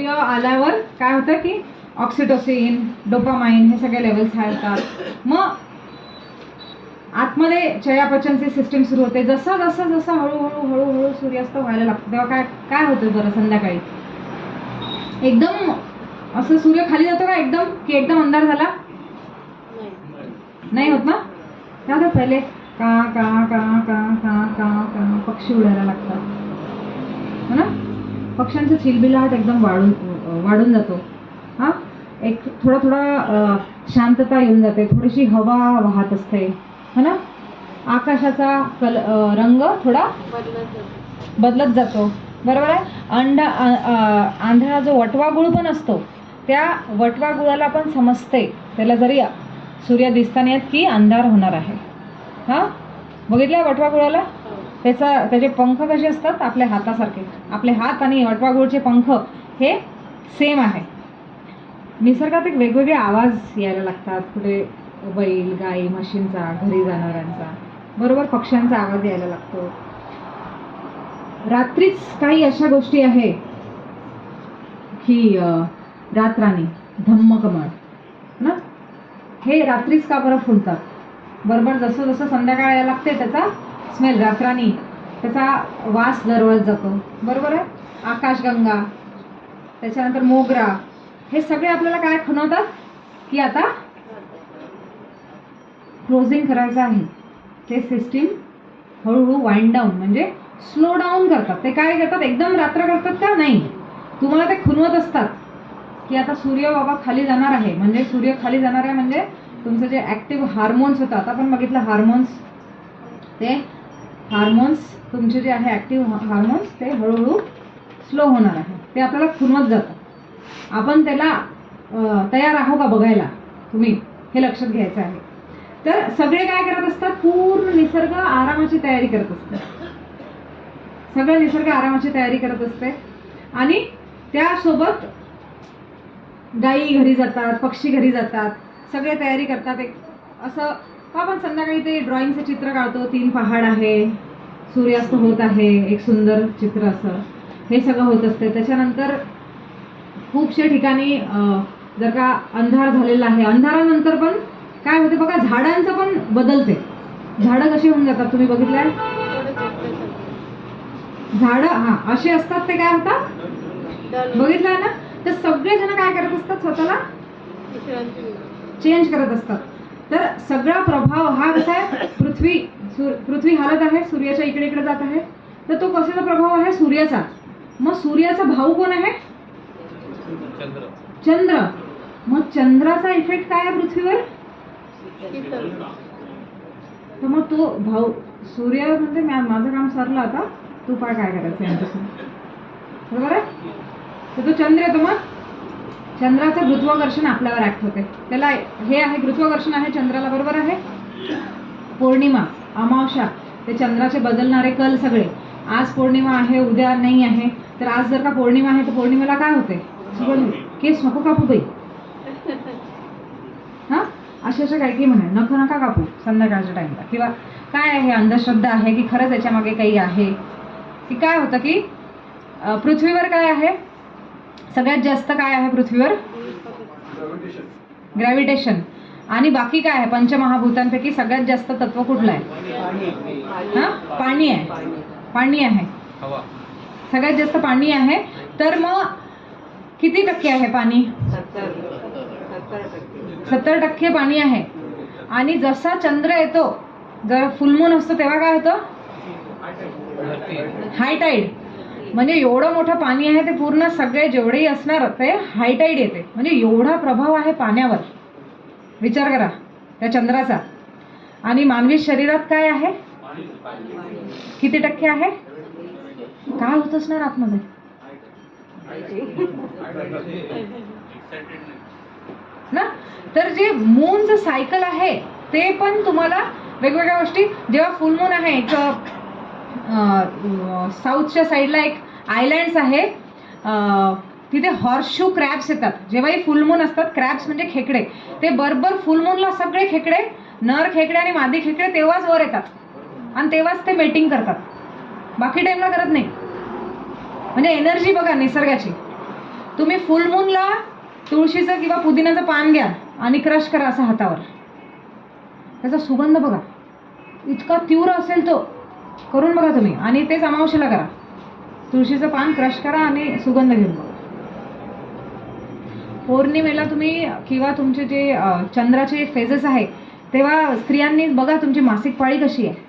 सूर्य आल्यावर काय होतं की ऑक्सिटोसिन, डोपामाइन हे सगळे लेवल्स हाय होतात. मग आतमध्ये चयापचनची सिस्टीम सुरू होते. जसं जसं जसं हळूहळू सूर्यास्त व्हायला लागतो तेव्हा काय काय होतं बरं संध्याकाळी? एकदम असं सूर्य खाली जातो का एकदम, की एकदम अंधार झाला? नाही होत ना. काय होतं पहिले का का का का का का का पक्षी उडायला लागतात, हो ना. पक्ष्यांचं चिलबिलाट एकदम वाढून जातो. हा, एक थोडा शांतता येऊन जाते, थोडीशी हवा वाहत असते, हो ना. आकाशाचा रंग थोडा बदलत जातो, बरोबर आहे. आंधळा जो वटवा गुळ पण असतो, त्या वटवा गुळाला पण समजते, त्याला जरी सूर्य दिसताना येत की अंधार होणार आहे. हा, बघितलं वटवा गुळाला? त्याचे पंख कसे असतात? आपल्या हातासारखे. आपले हात आणि वटवा गुळचे पंख हे सेम आहे. निसर्गात एक वेगवेगळे आवाज यायला लागतात. कुठे बैल, गाई, म्हशींचा, घरी जाणाऱ्यांचा, बरोबर, पक्ष्यांचा आवाज यायला लागतो. रात्रीच काही अशा गोष्टी आहे की रातराणी, धम्मकमळ ना, हे रात्रीच का बरं फुलतात? बरोबर जसं जसं संध्याकाळ यायला लागते त्याचा स्मेल, रातराणी, त्याचा वास दरवळत जातो, बरोबर आहे. आकाशगंगा, त्याच्यानंतर मोगरा, हे सगळे आपल्याला काय खुणवतात की आता क्लोजिंग करायचं आहे. ते सिस्टीम हळूहळू वाइंड डाऊन म्हणजे स्लो डाऊन करतात. ते काय करतात? एकदम रात्र करतात का? नाही, तुम्हाला ते खुणवत असतात की आता सूर्य बाबा खाली जाणार आहे. म्हणजे सूर्य खाली जाणार आहे म्हणजे तुमचं जे ॲक्टिव्ह हार्मोन्स होतात, आपण बघितलं हार्मोन्स, ते हार्मोन्स तुमचे जे आहे ॲक्टिव्ह हार्मोन्स ते हळूहळू स्लो होणार आहे. ते आपल्याला खुणवत जातं. आपण त्याला तयार आहो का बघायला, तुम्ही हे लक्षात घ्यायचं आहे. तर सगळे काय करत असतात? पूर्ण निसर्ग आरामाची तयारी करत असते. सगळं निसर्ग आरामाची तयारी करत असते. आणि त्यासोबत गायी घरी जातात, पक्षी घरी जातात, सगळे तयारी करतात. एक असं आपण संध्याकाळी ते ड्रॉइंगचं चित्र काढतो, 3 पहाड आहे, सूर्यास्त होत आहे, एक सुंदर चित्र असं, हे सगळं होत असते. त्याच्यानंतर खूपशा ठिकाणी जर का अंधार झालेला आहे, अंधारानंतर पण काय होते बघा, झाडांचं पण बदलते. झाडं कशी होऊन जातात तुम्ही बघितलंय? झाडं असे असतात, ते काय होतात बघितलंय ना. तर सगळेजण काय करत असतात? स्वतःला चेंज करत असतात. तर सगळा प्रभाव हा कसा आहे? पृथ्वी हालत आहे, सूर्याच्या इकडे इकडे जात आहे. तर तो कशाचा प्रभाव आहे? सूर्याचा. मग सूर्याचा भाऊ कोण आहे? चंद्र. मग चंद्राचा इफेक्ट काय आहे पृथ्वीवर? तर मग तो भाऊ सूर्य म्हणजे माझं काम सरलं, आता तू काय करायचं यांच्यासून, बरोबर आहे. तर तो चंद्र येतो. मग चंद्राचं गुरुत्वाकर्षण आपल्यावर ऍक्ट होते. त्याला हे आहे गुरुत्वाकर्षण आहे चंद्राला, बरोबर आहे. पौर्णिमा, अमावस्या, ते चंद्राचे बदलणारे कल सगळे. आज पौर्णिमा आहे, उद्या नाही आहे. तर आज जर का पौर्णिमा आहे तर पौर्णिमेला काय होते? केस नको कापू बाई, हा, अशा काही म्हणे, नख नका कापू संध्याकाळच्या टाइमला. किंवा काय आहे, अंधश्रद्धा आहे की खरंच याच्या मागे काही आहे? की काय होतं की पृथ्वीवर काय आहे सगळ्यात जास्त? काय आहे पृथ्वीवर? ग्रॅव्हिटेशन. आणि बाकी काय आहे? पंचमहाभूतांपैकी सगळ्यात जास्त तत्व कुठलं आहे? हा, पाणी आहे. पाणी आहे, सगळ्यात जास्त पाणी आहे. तर मग किती टक्के आहे पाणी? 70% पाणी आहे. आणि जसा चंद्र येतो, जर फुलमून असतो तेव्हा काय होतं? हाय टाईड. म्हणजे एवढं मोठं पाणी आहे, ते पूर्ण सगळे जेवढेही असणार ते हाय टाईड येते. म्हणजे एवढा प्रभाव आहे पाण्यावर, विचार करा त्या चंद्राचा. आणि मानवी शरीरात काय आहे? किती टक्के आहे? काय होत असणार आतमध्ये? ना. तर जे मूनचं सायकल आहे ते पण तुम्हाला वेगवेगळ्या गोष्टी, जेव्हा फुल मून आहे, एक साऊथच्या साईडला एक आयलँड्स आहे, तिथे हॉर्सशू क्रॅब्स येतात. जेव्हाही फुल मून असतात, क्रॅब्स म्हणजे खेकडे, ते बरोबर फुल मूनला सगळे खेकडे, नर खेकडे आणि मादी खेकडे तेव्हाच वर येतात आणि तेव्हाच ते मेटिंग करतात. बाकी टाइमला करत नाही. म्हणजे एनर्जी बघा निसर्गाची. तुम्ही फुल मूनला तुळशीचं किंवा पुदिन्याचं पान घ्या आणि क्रश करा असं हातावर. त्याचा सुगंध बघा, इतका तीव्र असेल तो. करून बघा तुम्ही. आणि तेच अमावस्येला करा. तुळशीचं पान क्रश करा आणि सुगंध घेऊन बघा. पौर्णिमेला तुम्ही किंवा तुमचे जे चंद्राचे फेजेस आहे तेव्हा स्त्रियांनी बघा तुमची मासिक पाळी कशी आहे.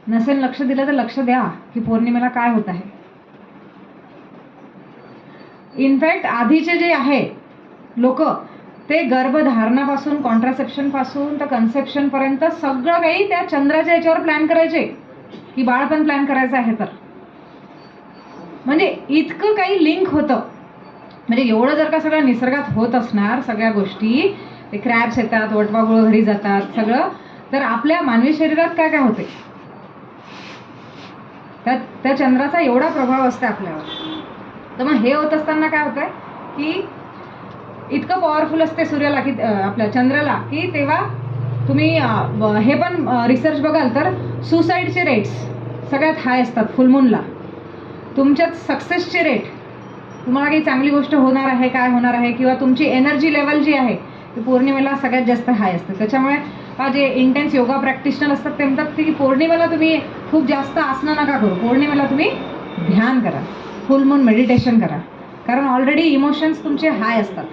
नसेल लक्ष दिलं तर लक्ष द्या की पौर्णिमेला काय होत आहे. इनफॅक्ट आधीचे जे आहे लोक ते गर्भधारणापासून कॉन्ट्रासेप्शन पासून तर कन्सेप्शन पर्यंत सगळं काही त्या चंद्राच्या याच्यावर प्लॅन करायचे की बाळ पण प्लॅन करायचं आहे तर. म्हणजे इतकं काही लिंक होतं. म्हणजे एवढं जर का सगळं निसर्गात होत असणार सगळ्या गोष्टी, ते क्रॅब्स येतात, वटवाघुळं घरी जातात सगळं, तर आपल्या मानवी शरीरात काय काय होते. त्या चंद्राचा एवढा प्रभाव असतो आपल्यावर. तर मग हे होत असताना काय होतंय की इतकं पॉवरफुल असते सूर्याला की आपल्या चंद्राला की तेव्हा तुम्ही हे पण रिसर्च बघाल तर सुसाईडचे रेट्स सगळ्यात हाय असतात फुलमूनला. तुमच्यात सक्सेसचे रेट, तुम्हाला काही चांगली गोष्ट होणार आहे, काय होणार आहे, किंवा तुमची एनर्जी लेवल जी आहे ती पौर्णिमेला सगळ्यात जास्त हाय असते. त्याच्यामुळे जे इंटेन्स योगा प्रॅक्टिशनर असतात ते म्हणतात की पौर्णिमेला तुम्ही खूप जास्त आसनं नका करू, पौर्णिमेला तुम्ही ध्यान करा, फुल मून मेडिटेशन करा, कारण ऑलरेडी इमोशन्स तुमचे हाय असतात.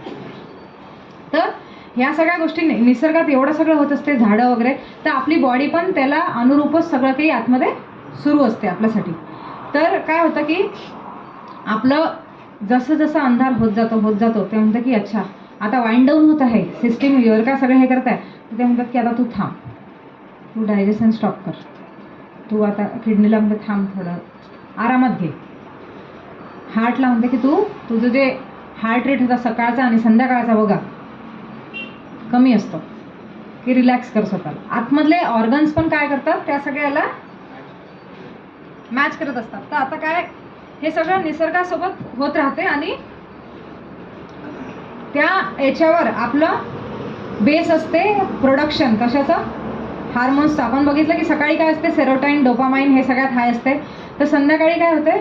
तर ह्या सगळ्या गोष्टी निसर्गात एवढं सगळं होत असते, झाडं वगैरे, तर आपली बॉडी पण त्याला अनुरूपच सगळं काही आतमध्ये सुरू असते आपल्यासाठी. तर काय होतं की आपलं जसं जसं अंधार होत जातो ते म्हणतं की अच्छा आता वाइंड डाऊन होत आहे सिस्टीम, एवढं का सगळं हे करत आहे, तर ते म्हणतात की आता तू थांब, तू डायजेशन स्टॉप कर, तू आता किडनीला म्हणते थांब, थोडं आरामात घे. हार्टला म्हणते की तू तुझं जे हार्ट रेट होता सकाळचा आणि संध्याकाळचा बघा कमी असतो, की रिलॅक्स कर स्वतःला. आतमधले ऑर्गन्स पण काय करतात त्या सगळ्याला मॅच करत असतात. तर आता काय हे सगळं निसर्गासोबत होत राहते आणि त्या याच्यावर आपलं बेस असते प्रोडक्शन कशाचं, हार्मोन्सचं. आपण बघितलं की सकाळी काय असते, सेरोटाईन, डोपामाइन हे सगळ्यात हाय असते, तर संध्याकाळी काय होते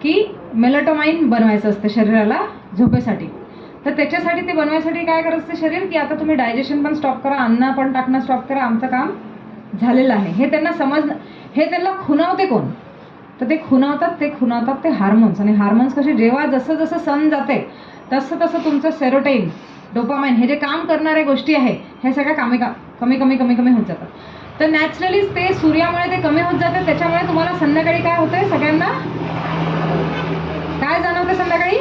की मेलाटोमाइन बनवायचं असते शरीराला झोपेसाठी. तर त्याच्यासाठी ते बनवायसाठी काय करत असते शरीर की आता तुम्ही डायजेशन पण स्टॉप करा, अन्न पण टाकणं स्टॉप करा, आमचं काम झालेलं आहे. हे त्यांना समजणं, हे त्यांना खुणावते कोण, तर ते खुणावतात ते हार्मोन्स. आणि हार्मोन्स कसे, जेव्हा जसं जसं सन जाते तसं तसं तुमचं सेरोटाईन, डोपामाइन हे जे काम करणाऱ्या गोष्टी आहे हे सगळ्या कमी होत जातात. तर नॅचरलीच ते सूर्यामुळे ते कमी होत जाते. त्याच्यामुळे तुम्हाला संध्याकाळी काय होतंय, सगळ्यांना काय जाणवते संध्याकाळी,